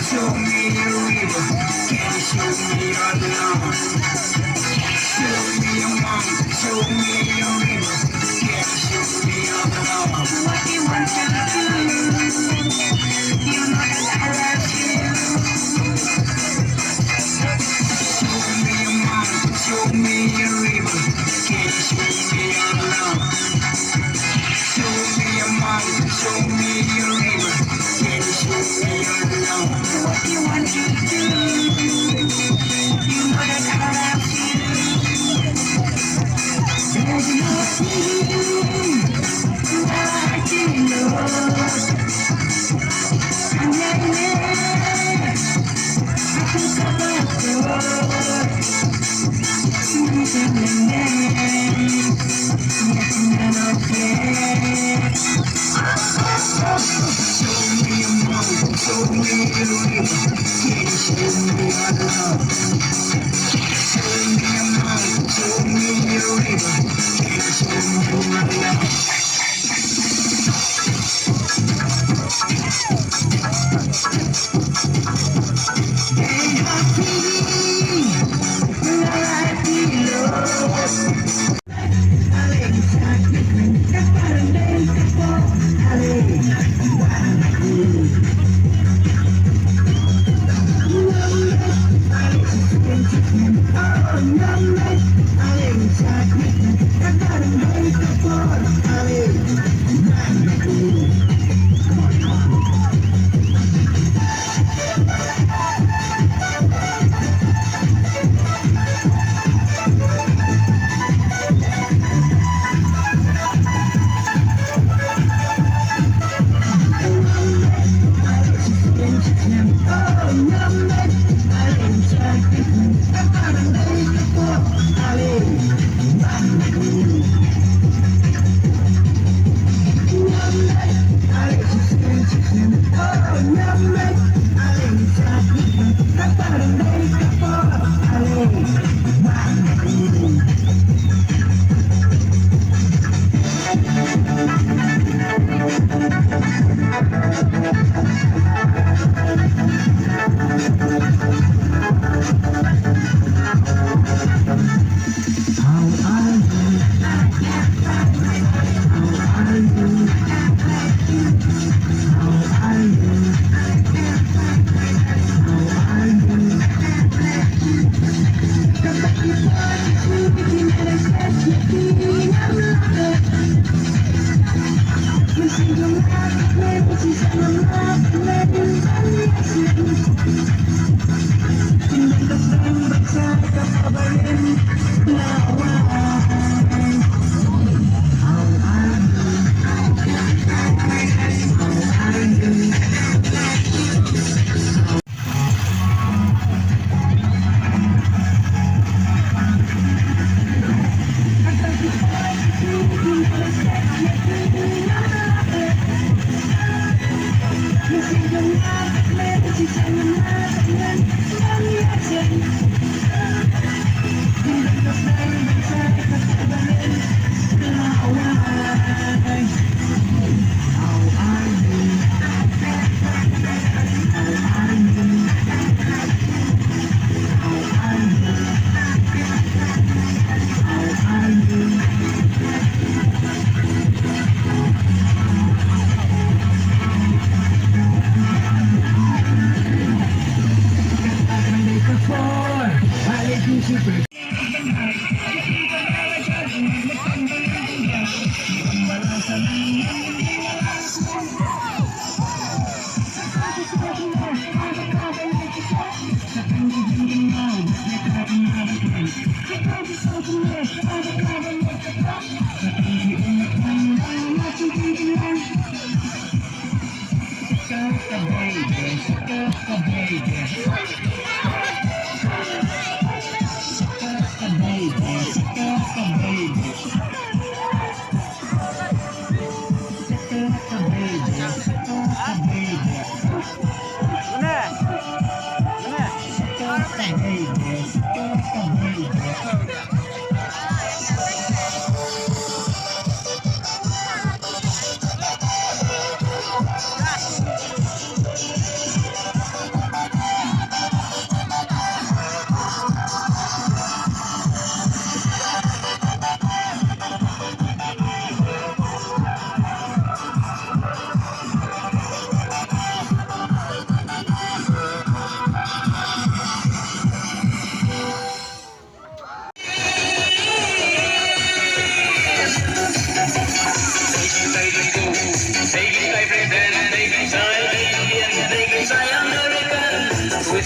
Show me a river, can you show me your love? Show me a mountain, show me a river, can you show me your love? What you want to do? You know that I love you. Show me a mountain, show me a river, can you show me your love? Show me a mountain, show me a river, can you show me your love? What you want to do? You know that I love you. There's nothing like you, Lord. And I think about the world. Something in there, nothing I don't care. Show me a mountain, show me a river, can you show me your love? Show me a mountain, show me a river, can you show me your love? Hey, happy, Lord.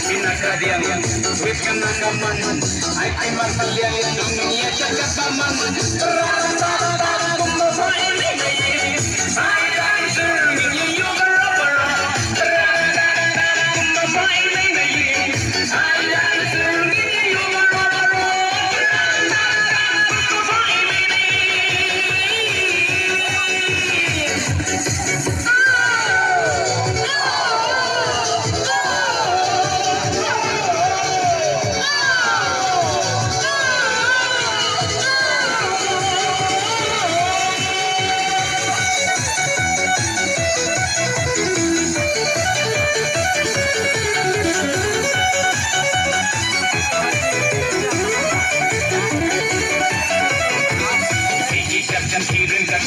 pinagkadiyan. Wait ka na naman, ay magpalyan dunia jagat aman. Rata-rata kung babae may ngayon, ay dancer, ninyo barabara. Rata-rata kung babae may ngayon, ay dancer, ninyo barabara. Rata-rata kung babae may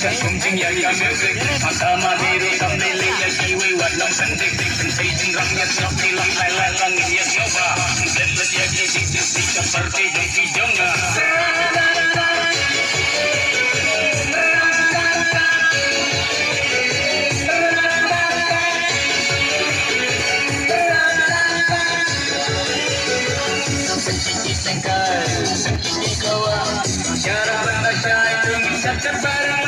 Something ya music Asama diri samdili ya kiwi Wadang sandik Pentajin ramyat Nyoki lang lalang Langin ya nyoba Letlet ya kisik Sisi seperti Joki jonga Sengkiki sengkai Sengkiki kawa Cara bahasa itu Misal terbarang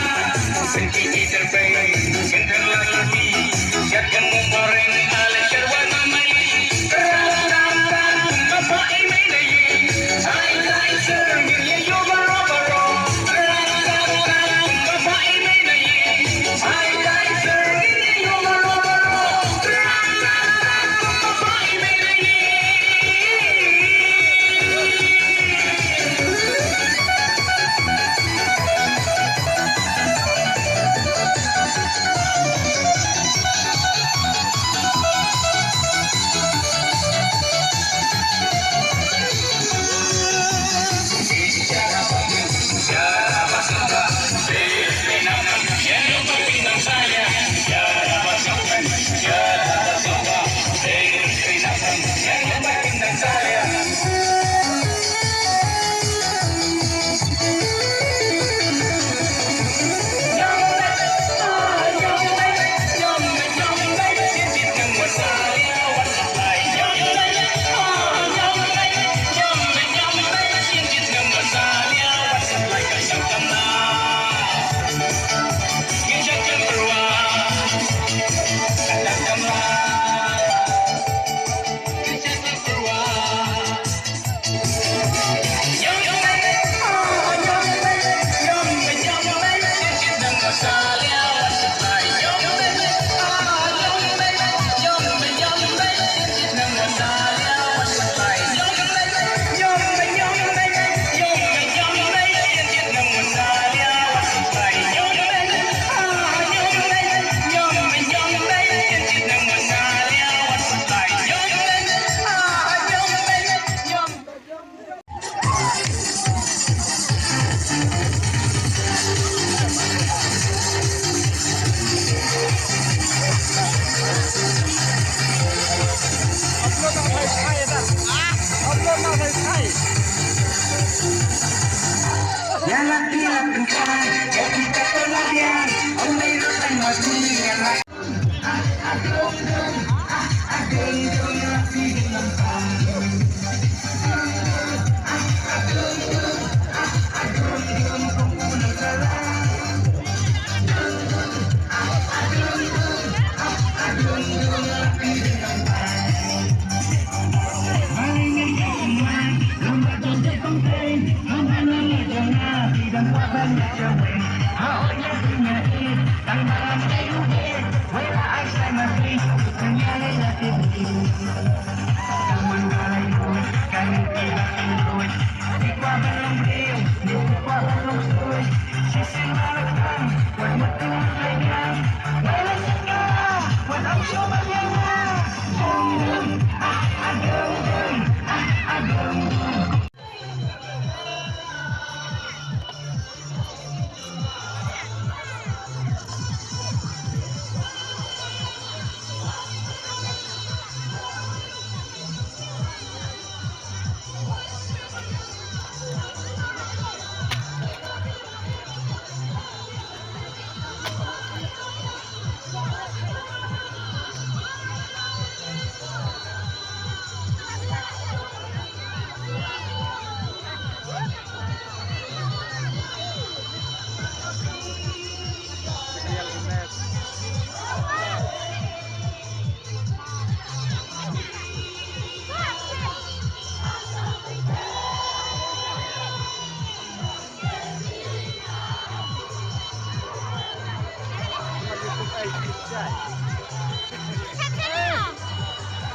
Sengkiki terbaik Genter lagi Siapkan memoreng Alat syarwana mai Rata-rata Bapak ini dayi Hai dancer Mirya yoga robaro Rata-rata Bapak ini dayi Hai dancer Mirya yoga robaro Rata-rata Bapak ini dayi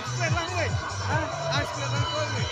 Explain lang, weh. Ha? Explain lang ko, weh.